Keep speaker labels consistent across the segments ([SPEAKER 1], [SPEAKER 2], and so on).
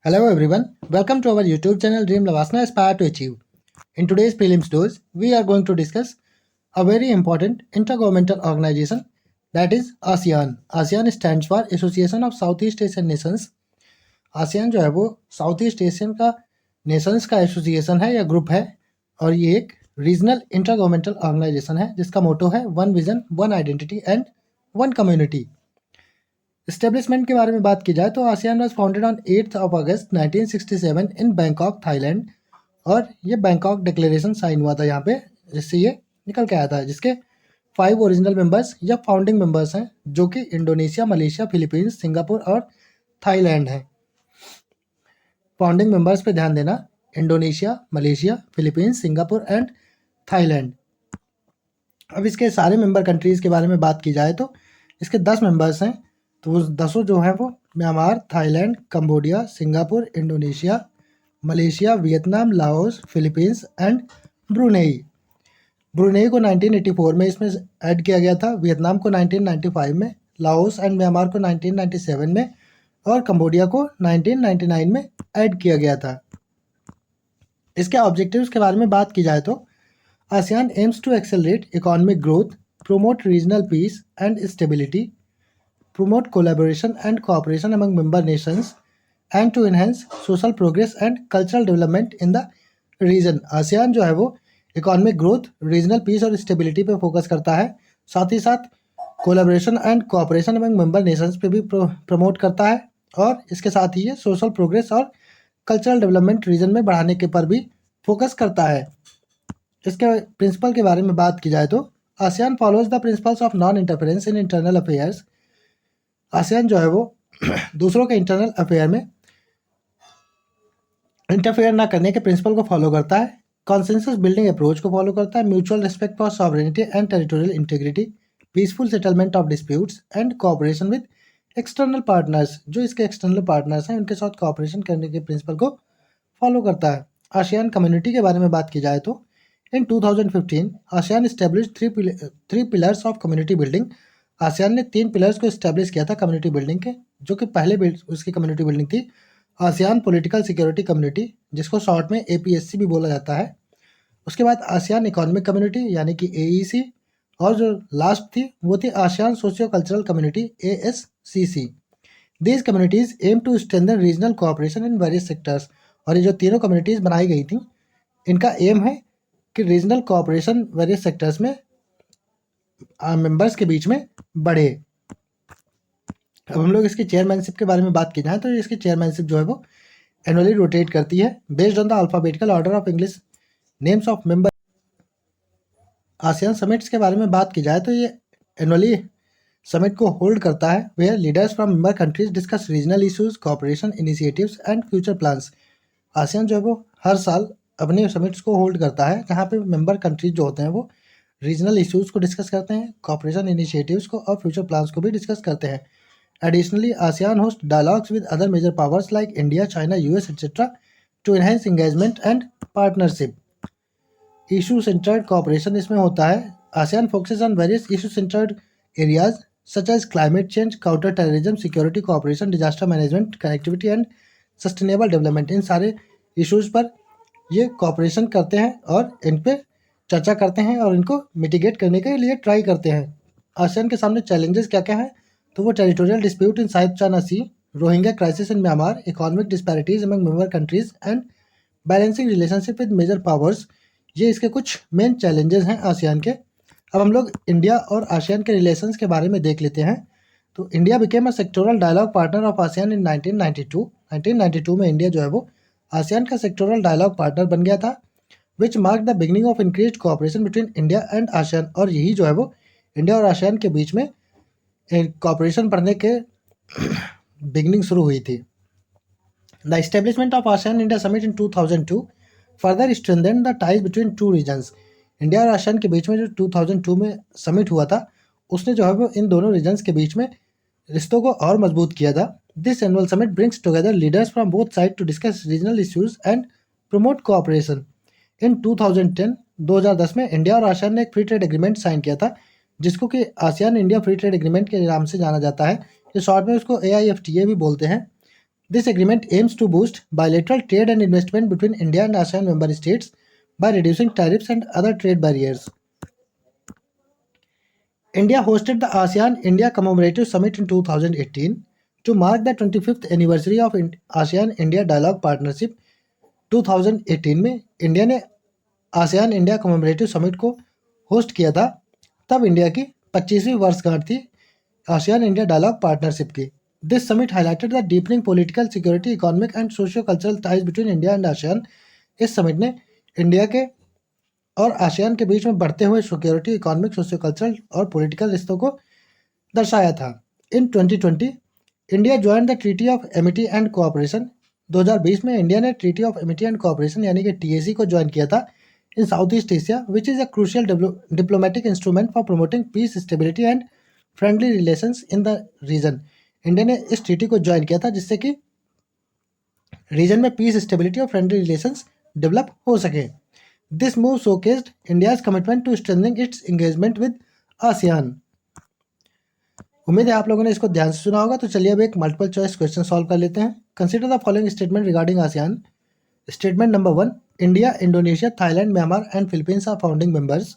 [SPEAKER 1] Hello everyone, welcome to our YouTube channel Dream Lavasana Aspire to Achieve. In today's prelims dose, we are going to discuss a very important intergovernmental organization that is ASEAN. ASEAN stands for Association of Southeast Asian Nations. ASEAN जो है वो south east Asian का Nations का association है या group है और ये एक रीजनल इंटरगवर्नमेंटल ऑर्गेनाइजेशन है जिसका मोटो है one vision, one identity and one community. Establishment के बारे में बात की जाए तो ASEAN was founded on 8 August 1967 in Bangkok, Thailand. और ये बैंकॉक डिक्लेरेशन साइन हुआ था यहाँ पे, जिससे ये निकल के आया था, जिसके 5 ओरिजिनल मेंबर्स या फाउंडिंग मेंबर्स हैं जो कि इंडोनेशिया, मलेशिया, फिलीपींस, सिंगापुर और थाईलैंड हैं। फाउंडिंग मेंबर्स पे ध्यान देना, Indonesia, Malaysia, Philippines, Singapore and Thailand. अब इसके सारे मेंबर कंट्रीज़ के बारे में बात की जाए तो इसके 10 मेंबर्स हैं, तो वो 10 जो हैं वो Myanmar, Thailand, Cambodia, Singapore, Indonesia, Malaysia, Vietnam, Laos, Philippines and Brunei. Brunei को 1984 में इसमें ऐड किया गया था, वियतनाम को 1995 में, लाओस एंड म्यांमार को 1997 में और कंबोडिया को 1999 में ऐड किया गया था। इसके ऑब्जेक्टिव्स के बारे में बात की जाए तो ASEAN aims to accelerate economic growth, promote regional peace and stability, promote collaboration and cooperation among member nations, and to enhance social progress and cultural development in the region. ASEAN जो है वो इकोनॉमिक ग्रोथ, रीजनल पीस और stability पे focus करता है, साथ ही साथ collaboration and cooperation among member Nations पे भी प्रमोट करता है और इसके साथ ही ये सोशल प्रोग्रेस और कल्चरल डेवलपमेंट रीजन में बढ़ाने के पर भी फोकस करता है। इसके प्रिंसिपल के बारे में बात की जाए तो ASEAN follows the principles of non interference in internal affairs. ASEAN जो है वो दूसरों के इंटरनल अफेयर में इंटरफेयर ना करने के प्रिंसिपल को फॉलो करता है, कॉन्सेंसस बिल्डिंग अप्रोच को फॉलो करता है, mutual respect for sovereignty and territorial integrity, peaceful settlement of disputes and cooperation with external partners. जो इसके एक्सटर्नल पार्टनर्स हैं उनके साथ कोऑपरेशन करने के प्रिंसिपल को फॉलो करता है। आसियान कम्युनिटी के बारे में बात की जाए तो इन 2015 ASEAN establish three pillars of community building. ASEAN ने 3 पिलर्स को इस्टेब्लिश किया था कम्युनिटी बिल्डिंग के, जो कि पहले उसकी कम्युनिटी बिल्डिंग थी आसियान पॉलिटिकल सिक्योरिटी कम्युनिटी, जिसको शॉर्ट में APSC भी बोला जाता है। उसके बाद आसियान इकोनॉमिक कम्युनिटी यानी कि AEC, और जो लास्ट थी वो थी ASEAN socio cultural community ASCC। These communities aim to strengthen regional cooperation in various sectors. और ये जो तीनों कम्युनिटीज़ बनाई गई थी इनका एम है कि रीजनल कोऑपरेशन वेरियस सेक्टर्स में मेंबर्स के बीच में बढ़े। अब हम लोग इसकी चेयरमैनशिप के बारे में बात की जाए तो इसकी चेयरमैनशिप जो है वो एनुअली रोटेट करती है based on the alphabetical order of English names of member. ASEAN summits के बारे में बात की जाए तो ये एनुअली समिट को होल्ड करता है where leaders from member countries discuss regional issues, cooperation initiatives and future plans. ASEAN जो है वो हर साल अपने समिट्स को होल्ड करता है जहाँ पे मेंबर कंट्रीज जो होते हैं वो रीजनल इश्यूज़ को डिस्कस करते हैं, कोऑपरेशन इनिशिएटिव्स को और फ्यूचर प्लान्स को भी डिस्कस करते हैं। Additionally ASEAN host dialogues with other major powers like India, China, US etcetera to enhance engagement and partnership. Issue centred cooperation इसमें होता है। ASEAN focuses on various issue centred areas such as climate change, counter terrorism, security, cooperation, disaster management, connectivity and sustainable development. इन सारे issues पर ये cooperation करते हैं और इन पे चर्चा करते हैं और इनको मिटिगेट करने के लिए ट्राई करते हैं। आसियान के सामने चैलेंजेस क्या क्या हैं तो वो territorial dispute in South China Sea, Rohingya crisis in Myanmar, economic disparities among member countries and balancing relationship with major powers. ये इसके कुछ मेन चैलेंजेस हैं आसियान के। अब हम लोग इंडिया और आसियान के रिलेशंस के बारे में देख लेते हैं। तो India became a sectoral dialogue partner of ASEAN in 1992। 1992 में इंडिया जो है वो आसियान का सेक्टोरल डायलॉग पार्टनर बन गया था, which mark the beginning of increase cooperation between India and ASEAN. और यही जो है वो इंडिया और आसियान के बीच में कोऑपरेशन बढ़ने के बिगनिंग शुरू हुई थी। The establishment of ASEAN India summit in 2002 further strengthened the ties between two reasons. India और आसियान के बीच में जो 2002 में समिट हुआ था उसने जो है वो इन दोनों रीजन्स के बीच में रिश्तों को और मजबूत किया था। This annual summit brings together leaders from both side to discuss regional issues and promote cooperation. In 2010 में इंडिया और आसियान ने एक फ्री ट्रेड एग्रीमेंट साइन किया था जिसको कि ASEAN India free trade agreement के नाम से जाना जाता है। ये शॉर्ट में उसको AIFTA भी बोलते हैं। This agreement aims to boost bilateral trade and investment between India and ASEAN member states by reducing tariffs and other trade barriers. India hosted the ASEAN India Commemorative Summit in 2018 to mark the 25th anniversary of ASEAN India Dialogue Partnership. 2018 में India ने ASEAN India commemorative summit को host किया था। तब India की 25वीं वर्षगांठ थी ASEAN India dialogue partnership की। This summit highlighted the deepening political, security, economic and socio cultural ties between India and ASEAN. इस समिट ने इंडिया के और आसियान के बीच में बढ़ते हुए सिक्योरिटी, इकोनॉमिक, सोशियो कल्चरल और पॉलिटिकल रिश्तों को दर्शाया था। इन 2020 India join the treaty of amity and cooperation. 2020 में इंडिया ने treaty of amity and cooperation यानी कि टीएसी को ज्वाइन किया था in South East Asia, which is a crucial diplomatic instrument for promoting peace, stability and friendly relations in the region. India ने इस treaty को ज्वाइन किया था जिससे कि रीजन में पीस, स्टेबिलिटी और फ्रेंडली रिलेशंस डेवलप हो सके। This move showcased India's commitment to strengthening its engagement with ASEAN. उम्मीद है आप लोगों ने इसको ध्यान से सुना होगा। तो चलिए अब एक मल्टीपल चॉइस क्वेश्चन सॉल्व कर लेते हैं। Consider the following statement regarding ASEAN. Statement number 1, India, Indonesia, Thailand, Myanmar and Philippines are founding members.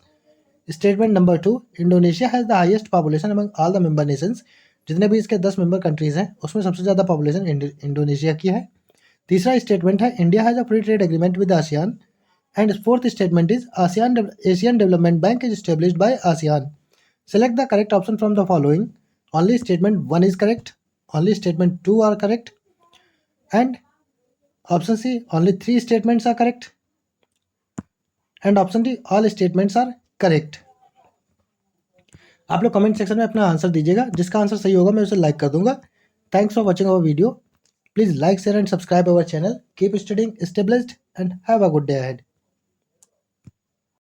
[SPEAKER 1] Statement number 2, Indonesia has the highest population among all the member nations. जितने भी इसके 10 member countries हैं उसमें सबसे ज़्यादा population Indonesia की है। तीसरा स्टेटमेंट है India has a free trade agreement with ASEAN. And fourth statement is Asian development bank is established by ASEAN. Select the correct option from the following. Only statement 1 is correct. Only statement 2 are correct. And option C, only 3 statements are correct. And option D, all statements are correct. आप लोग comment section में अपना answer दीजिएगा। जिसका answer सही होगा मैं उसे लाइक कर दूंगा। Thanks for watching our video. Please like, share and subscribe our channel. Keep studying, stay blessed and have a good day ahead.